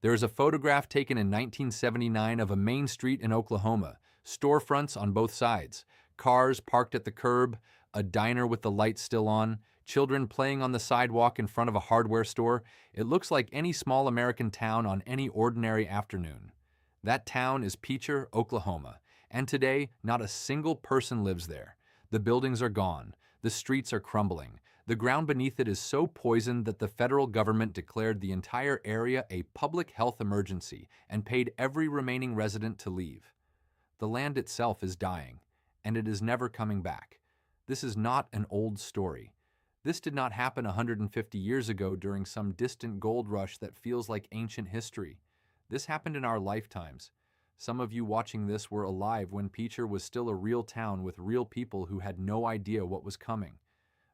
There is a photograph taken in 1979 of a main street in Oklahoma, storefronts on both sides, cars parked at the curb, a diner with the lights still on, children playing on the sidewalk in front of a hardware store. It looks like any small American town on any ordinary afternoon. That town is Picher, Oklahoma, and today not a single person lives there. The buildings are gone, the streets are crumbling. The ground beneath it is so poisoned that the federal government declared the entire area a public health emergency and paid every remaining resident to leave. The land itself is dying, and it is never coming back. This is not an old story. This did not happen 150 years ago during some distant gold rush that feels like ancient history. This happened in our lifetimes. Some of you watching this were alive when Picher was still a real town with real people who had no idea what was coming.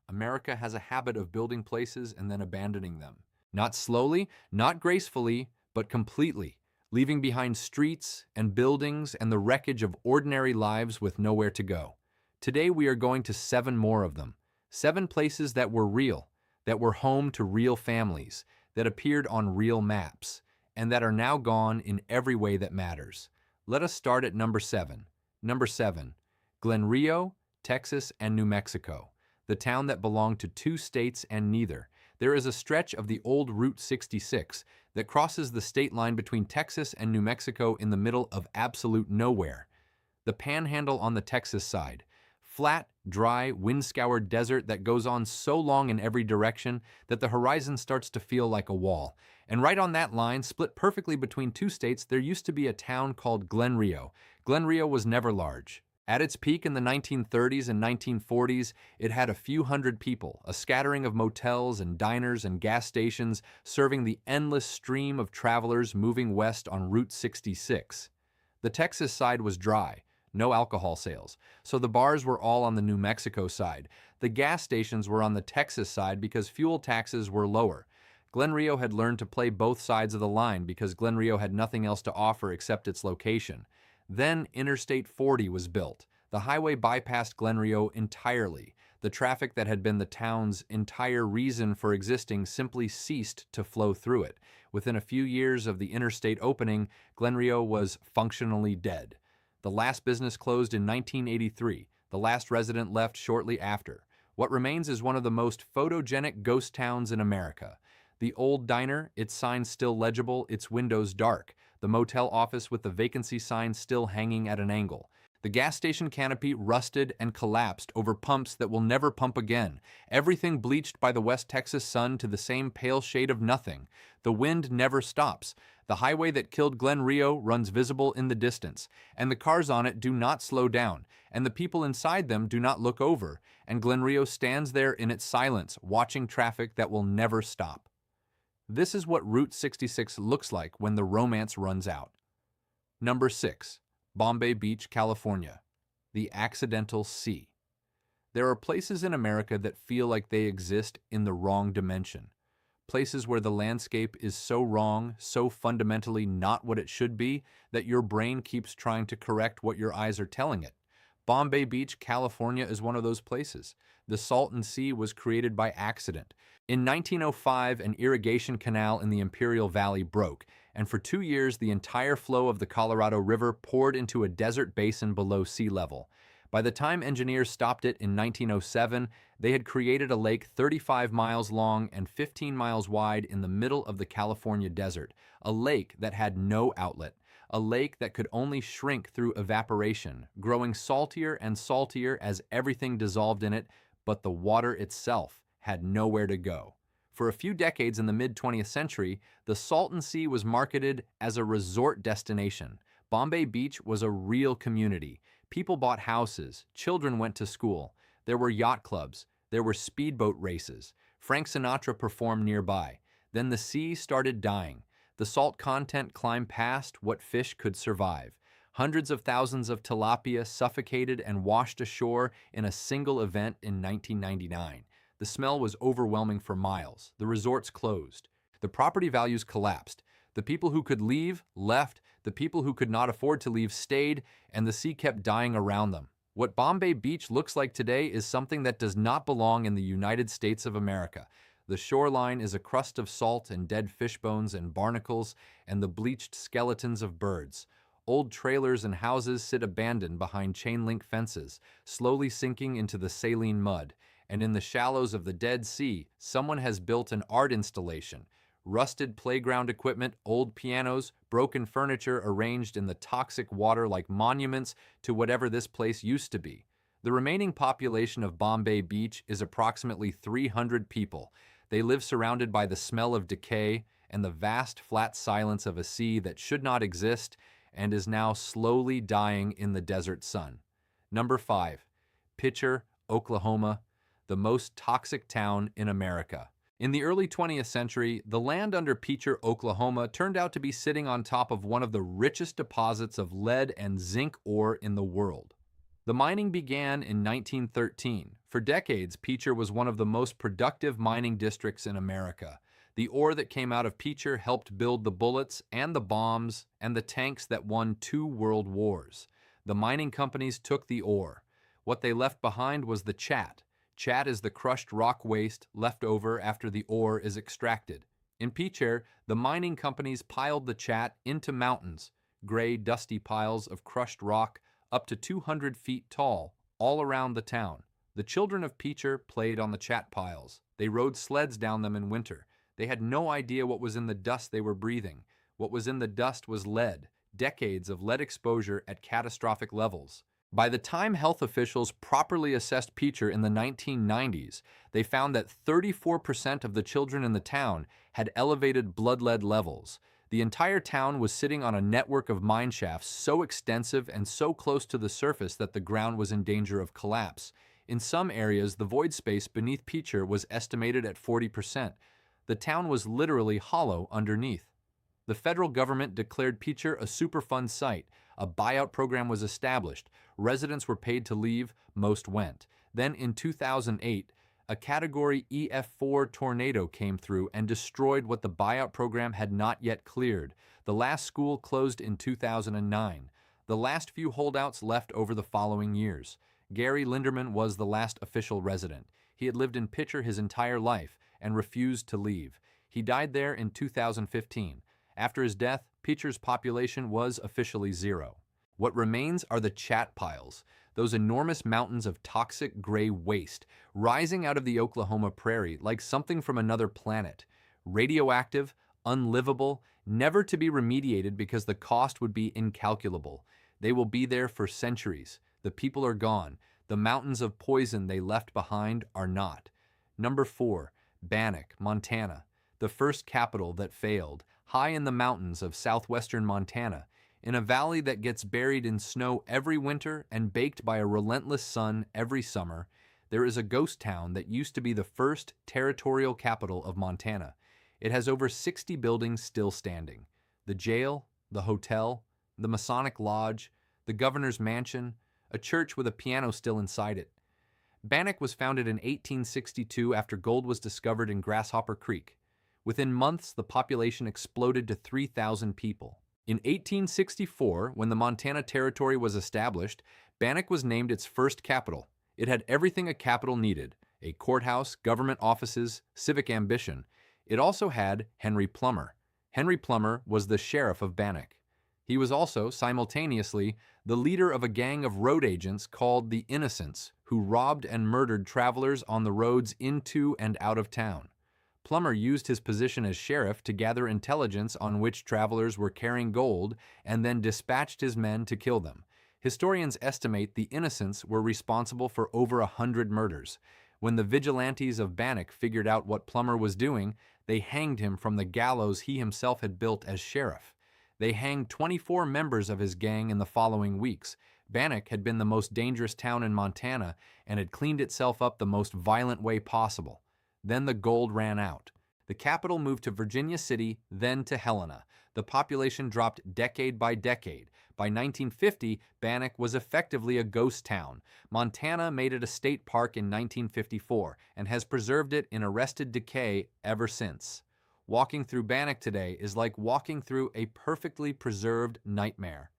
America has a habit of building places and then abandoning them. Not slowly, not gracefully, but completely, leaving behind streets and buildings and the wreckage of ordinary lives with nowhere to go. Today we are going to 7 more of them. 7 places that were real, that were home to real families, that appeared on real maps, and that are now gone in every way that matters. Let us start at number 7. Number 7, Glenrio, Texas and New Mexico, the town that belonged to 2 states and neither. There is a stretch of the old Route 66 that crosses the state line between Texas and New Mexico in the middle of absolute nowhere. The panhandle on the Texas side, flat, dry, wind-scoured desert that goes on so long in every direction that the horizon starts to feel like a wall. And right on that line, split perfectly between 2 states, there used to be a town called Glenrio. Glenrio was never large. At its peak in the 1930s and 1940s, it had a few hundred people, a scattering of motels and diners and gas stations serving the endless stream of travelers moving west on Route 66. The Texas side was dry. No alcohol sales. So the bars were all on the New Mexico side. The gas stations were on the Texas side because fuel taxes were lower. Glenrio had learned to play both sides of the line because Glenrio had nothing else to offer except its location. Then Interstate 40 was built. The highway bypassed Glenrio entirely. The traffic that had been the town's entire reason for existing simply ceased to flow through it. Within a few years of the interstate opening, Glenrio was functionally dead. The last business closed in 1983. The last resident left shortly after. What remains is one of the most photogenic ghost towns in America. The old diner, its sign still legible, its windows dark. The motel office with the vacancy sign still hanging at an angle. The gas station canopy rusted and collapsed over pumps that will never pump again. Everything bleached by the West Texas sun to the same pale shade of nothing. The wind never stops. The highway that killed Glenrio runs visible in the distance, and the cars on it do not slow down, and the people inside them do not look over, and Glenrio stands there in its silence, watching traffic that will never stop. This is what Route 66 looks like when the romance runs out. Number 6. Bombay Beach, California. The Accidental Sea. There are places in America that feel like they exist in the wrong dimension. Places where the landscape is so wrong, so fundamentally not what it should be, that your brain keeps trying to correct what your eyes are telling it. Bombay Beach, California is one of those places. The Salton Sea was created by accident. In 1905, an irrigation canal in the Imperial Valley broke, and for 2 years the entire flow of the Colorado River poured into a desert basin below sea level. By the time engineers stopped it in 1907, they had created a lake 35 miles long and 15 miles wide in the middle of the California desert, a lake that had no outlet, a lake that could only shrink through evaporation, growing saltier and saltier as everything dissolved in it, but the water itself had nowhere to go. For a few decades in the mid-20th century, the Salton Sea was marketed as a resort destination. Bombay Beach was a real community. People bought houses, children went to school, there were yacht clubs, there were speedboat races. Frank Sinatra performed nearby. Then the sea started dying. The salt content climbed past what fish could survive. Hundreds of thousands of tilapia suffocated and washed ashore in a single event in 1999. The smell was overwhelming for miles. The resorts closed. The property values collapsed. The people who could leave, left. The people who could not afford to leave stayed, and the sea kept dying around them. What Bombay Beach looks like today is something that does not belong in the United States of America. The shoreline is a crust of salt and dead fish bones and barnacles and the bleached skeletons of birds. Old trailers and houses sit abandoned behind chain-link fences, slowly sinking into the saline mud. And in the shallows of the Dead Sea, someone has built an art installation. Rusted playground equipment, old pianos, broken furniture arranged in the toxic water like monuments to whatever this place used to be. The remaining population of Bombay Beach is approximately 300 people. They live surrounded by the smell of decay and the vast flat silence of a sea that should not exist and is now slowly dying in the desert sun. Number 5. Picher, Oklahoma, the most toxic town in America. In the early 20th century, the land under Picher, Oklahoma turned out to be sitting on top of one of the richest deposits of lead and zinc ore in the world. The mining began in 1913. For decades, Picher was one of the most productive mining districts in America. The ore that came out of Picher helped build the bullets and the bombs and the tanks that won 2 world wars. The mining companies took the ore. What they left behind was the chat. Chat is the crushed rock waste left over after the ore is extracted. In Picher, the mining companies piled the chat into mountains, gray, dusty piles of crushed rock up to 200 feet tall, all around the town. The children of Picher played on the chat piles. They rode sleds down them in winter. They had no idea what was in the dust they were breathing. What was in the dust was lead, decades of lead exposure at catastrophic levels. By the time health officials properly assessed Picher in the 1990s, they found that 34% of the children in the town had elevated blood lead levels. The entire town was sitting on a network of mine shafts so extensive and so close to the surface that the ground was in danger of collapse. In some areas, the void space beneath Picher was estimated at 40%. The town was literally hollow underneath. The federal government declared Picher a Superfund site. A buyout program was established. Residents were paid to leave, most went. Then in 2008, a Category EF4 tornado came through and destroyed what the buyout program had not yet cleared. The last school closed in 2009. The last few holdouts left over the following years. Gary Linderman was the last official resident. He had lived in Picher his entire life and refused to leave. He died there in 2015. After his death, Picher's population was officially 0. What remains are the chat piles, those enormous mountains of toxic gray waste rising out of the Oklahoma prairie like something from another planet. Radioactive, unlivable, never to be remediated because the cost would be incalculable. They will be there for centuries. The people are gone. The mountains of poison they left behind are not. Number 4. Bannack, Montana, the first capital that failed, high in the mountains of southwestern Montana, in a valley that gets buried in snow every winter and baked by a relentless sun every summer. There is a ghost town that used to be the first territorial capital of Montana. It has over 60 buildings still standing. The jail, the hotel, the Masonic Lodge, the governor's mansion, a church with a piano still inside it. Bannack was founded in 1862 after gold was discovered in Grasshopper Creek. Within months, the population exploded to 3,000 people. In 1864, when the Montana Territory was established, Bannack was named its first capital. It had everything a capital needed: a courthouse, government offices, civic ambition. It also had Henry Plummer. Henry Plummer was the sheriff of Bannack. He was also, simultaneously, the leader of a gang of road agents called the Innocents, who robbed and murdered travelers on the roads into and out of town. Plummer used his position as sheriff to gather intelligence on which travelers were carrying gold and then dispatched his men to kill them. Historians estimate the Innocents were responsible for over 100 murders. When the vigilantes of Bannack figured out what Plummer was doing, they hanged him from the gallows he himself had built as sheriff. They hanged 24 members of his gang in the following weeks. Bannack had been the most dangerous town in Montana and had cleaned itself up the most violent way possible. Then the gold ran out. The capital moved to Virginia City, then to Helena. The population dropped decade by decade. By 1950, Bannack was effectively a ghost town. Montana made it a state park in 1954 and has preserved it in arrested decay ever since. Walking through Bannack today is like walking through a perfectly preserved nightmare.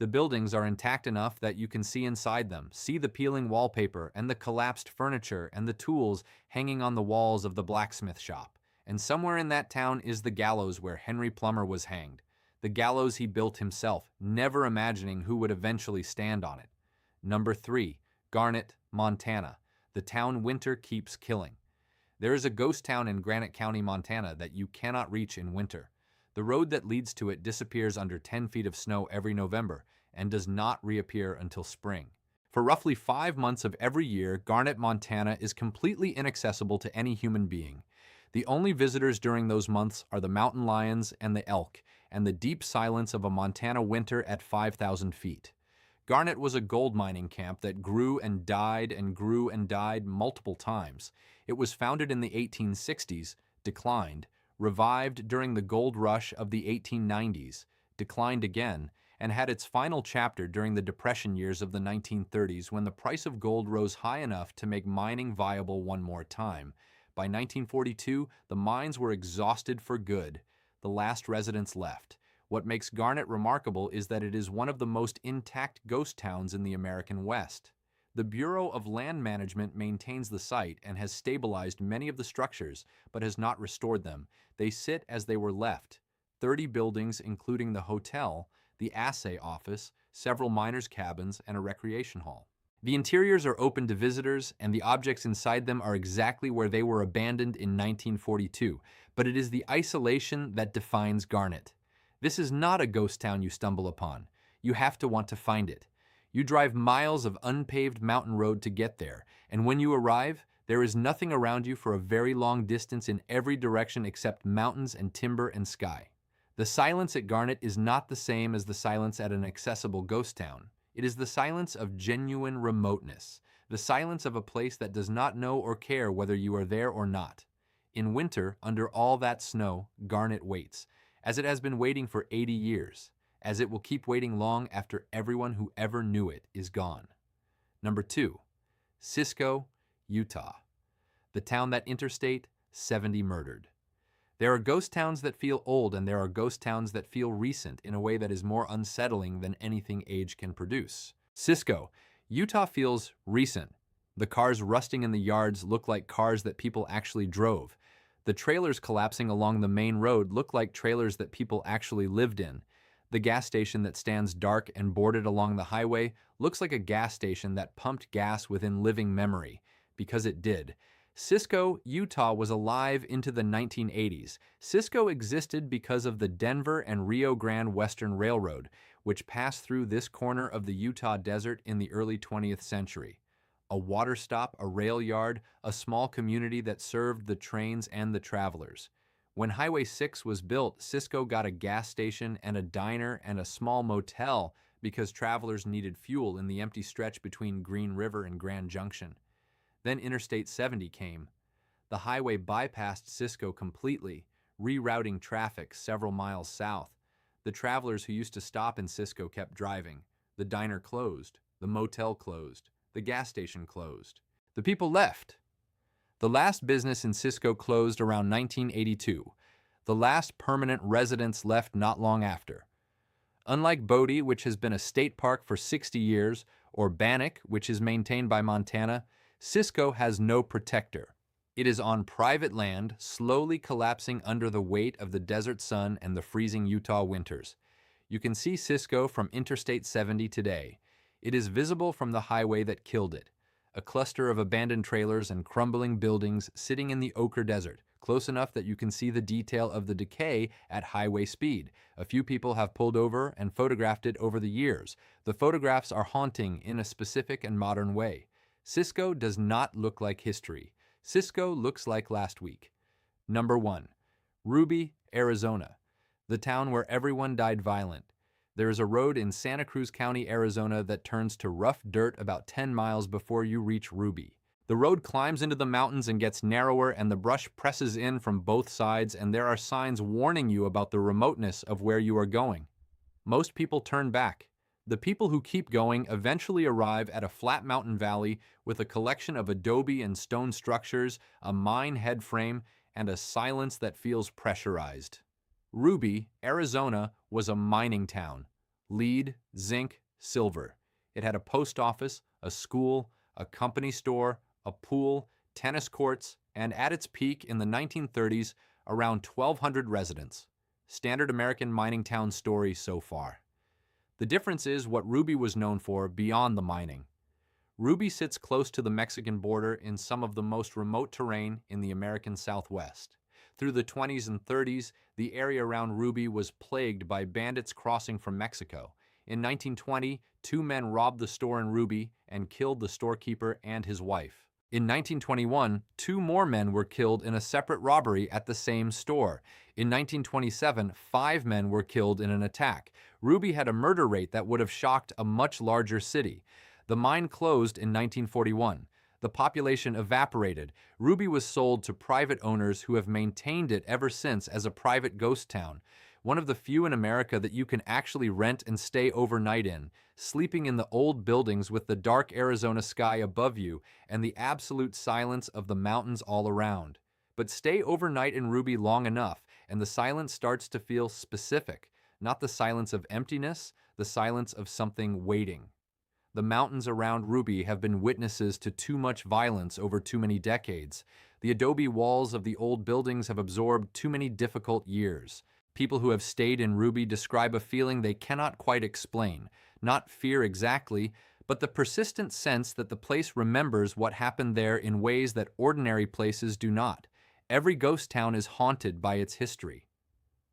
The buildings are intact enough that you can see inside them, see the peeling wallpaper and the collapsed furniture and the tools hanging on the walls of the blacksmith shop. And somewhere in that town is the gallows where Henry Plummer was hanged. The gallows he built himself, never imagining who would eventually stand on it. Number 3, Garnett, Montana. The town winter keeps killing. There is a ghost town in Granite County, Montana that you cannot reach in winter. The road that leads to it disappears under 10 feet of snow every November and does not reappear until spring. For roughly 5 months of every year, Garnett, Montana is completely inaccessible to any human being. The only visitors during those months are the mountain lions and the elk, and the deep silence of a Montana winter at 5,000 feet. Garnett was a gold mining camp that grew and died multiple times. It was founded in the 1860s, declined, revived during the gold rush of the 1890s, declined again, and had its final chapter during the Depression years of the 1930s when the price of gold rose high enough to make mining viable one more time. By 1942, the mines were exhausted for good. The last residents left. What makes Garnett remarkable is that it is one of the most intact ghost towns in the American West. The Bureau of Land Management maintains the site and has stabilized many of the structures, but has not restored them. They sit as they were left. 30 buildings, including the hotel, the assay office, several miners' cabins, and a recreation hall. The interiors are open to visitors, and the objects inside them are exactly where they were abandoned in 1942, but it is the isolation that defines Garnett. This is not a ghost town you stumble upon. You have to want to find it. You drive miles of unpaved mountain road to get there, and when you arrive, there is nothing around you for a very long distance in every direction except mountains and timber and sky. The silence at Garnett is not the same as the silence at an accessible ghost town. It is the silence of genuine remoteness, the silence of a place that does not know or care whether you are there or not. In winter, under all that snow, Garnett waits, as it has been waiting for 80 years, as it will keep waiting long after everyone who ever knew it is gone. Number 2, Cisco, Utah. The town that Interstate 70 murdered. There are ghost towns that feel old, and there are ghost towns that feel recent in a way that is more unsettling than anything age can produce. Cisco, Utah feels recent. The cars rusting in the yards look like cars that people actually drove. The trailers collapsing along the main road look like trailers that people actually lived in. The gas station that stands dark and boarded along the highway looks like a gas station that pumped gas within living memory, because it did. Cisco, Utah was alive into the 1980s. Cisco existed because of the Denver and Rio Grande Western Railroad, which passed through this corner of the Utah desert in the early 20th century. A water stop, a rail yard, a small community that served the trains and the travelers. When Highway 6 was built, Cisco got a gas station and a diner and a small motel because travelers needed fuel in the empty stretch between Green River and Grand Junction. Then Interstate 70 came. The highway bypassed Cisco completely, rerouting traffic several miles south. The travelers who used to stop in Cisco kept driving. The diner closed. The motel closed. The gas station closed. The people left. The last business in Cisco closed around 1982. The last permanent residents left not long after. Unlike Bodie, which has been a state park for 60 years, or Bannack, which is maintained by Montana, Cisco has no protector. It is on private land, slowly collapsing under the weight of the desert sun and the freezing Utah winters. You can see Cisco from Interstate 70 today. It is visible from the highway that killed it. A cluster of abandoned trailers and crumbling buildings sitting in the ochre desert, close enough that you can see the detail of the decay at highway speed. A few people have pulled over and photographed it over the years. The photographs are haunting in a specific and modern way. Cisco does not look like history. Cisco looks like last week. Number 1, Ruby, Arizona, the town where everyone died violent. There is a road in Santa Cruz County, Arizona that turns to rough dirt about 10 miles before you reach Ruby. The road climbs into the mountains and gets narrower, and the brush presses in from both sides, and there are signs warning you about the remoteness of where you are going. Most people turn back. The people who keep going eventually arrive at a flat mountain valley with a collection of adobe and stone structures, a mine head frame, and a silence that feels pressurized. Ruby, Arizona, was a mining town. lead, zinc, silver. It had a post office, a school, a company store, a pool, tennis courts, and at its peak in the 1930s, around 1,200 residents. Standard American mining town story so far. The difference is what Ruby was known for beyond the mining. Ruby sits close to the Mexican border in some of the most remote terrain in the American Southwest. Through the 20s and 30s, the area around Ruby was plagued by bandits crossing from Mexico. In 1920, 2 men robbed the store in Ruby and killed the storekeeper and his wife. In 1921, 2 more men were killed in a separate robbery at the same store. In 1927, 5 men were killed in an attack. Ruby had a murder rate that would have shocked a much larger city. The mine closed in 1941. The population evaporated. Ruby was sold to private owners who have maintained it ever since as a private ghost town. One of the few in America that you can actually rent and stay overnight in, sleeping in the old buildings with the dark Arizona sky above you and the absolute silence of the mountains all around. But stay overnight in Ruby long enough, and the silence starts to feel specific, not the silence of emptiness, the silence of something waiting. The mountains around Ruby have been witnesses to too much violence over too many decades. The adobe walls of the old buildings have absorbed too many difficult years. People who have stayed in Ruby describe a feeling they cannot quite explain, not fear exactly, but the persistent sense that the place remembers what happened there in ways that ordinary places do not. Every ghost town is haunted by its history.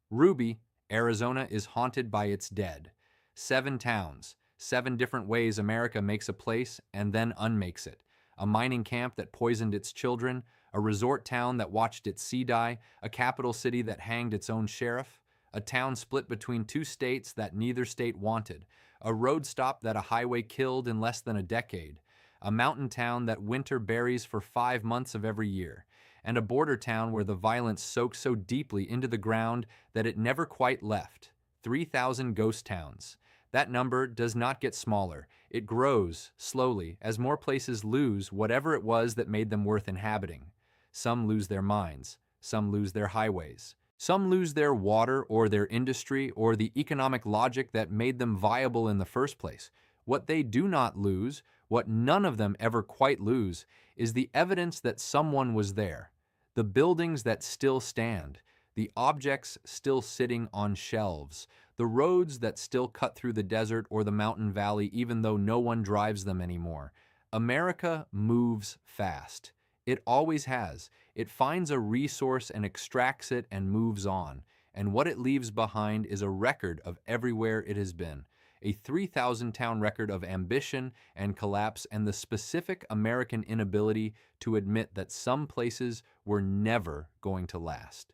Ruby, Arizona, is haunted by its dead. 7 towns, 7 different ways America makes a place and then unmakes it. A mining camp that poisoned its children, a resort town that watched its sea die, a capital city that hanged its own sheriff, a town split between 2 states that neither state wanted, a road stop that a highway killed in less than a decade, a mountain town that winter buries for 5 months of every year, and a border town where the violence soaked so deeply into the ground that it never quite left. 3,000 ghost towns. That number does not get smaller. It grows, slowly, as more places lose whatever it was that made them worth inhabiting. Some lose their mines. Some lose their highways. Some lose their water or their industry or the economic logic that made them viable in the first place. What they do not lose, what none of them ever quite lose, is the evidence that someone was there. The buildings that still stand. The objects still sitting on shelves. The roads that still cut through the desert or the mountain valley even though no one drives them anymore. America moves fast. It always has. It finds a resource and extracts it and moves on. And what it leaves behind is a record of everywhere it has been. A 3,000-town record of ambition and collapse and the specific American inability to admit that some places were never going to last.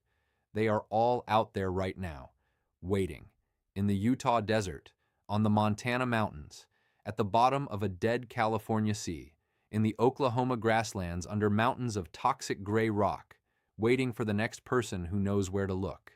They are all out there right now, waiting. In the Utah desert, on the Montana mountains, at the bottom of a dead California sea, in the Oklahoma grasslands under mountains of toxic gray rock, waiting for the next person who knows where to look.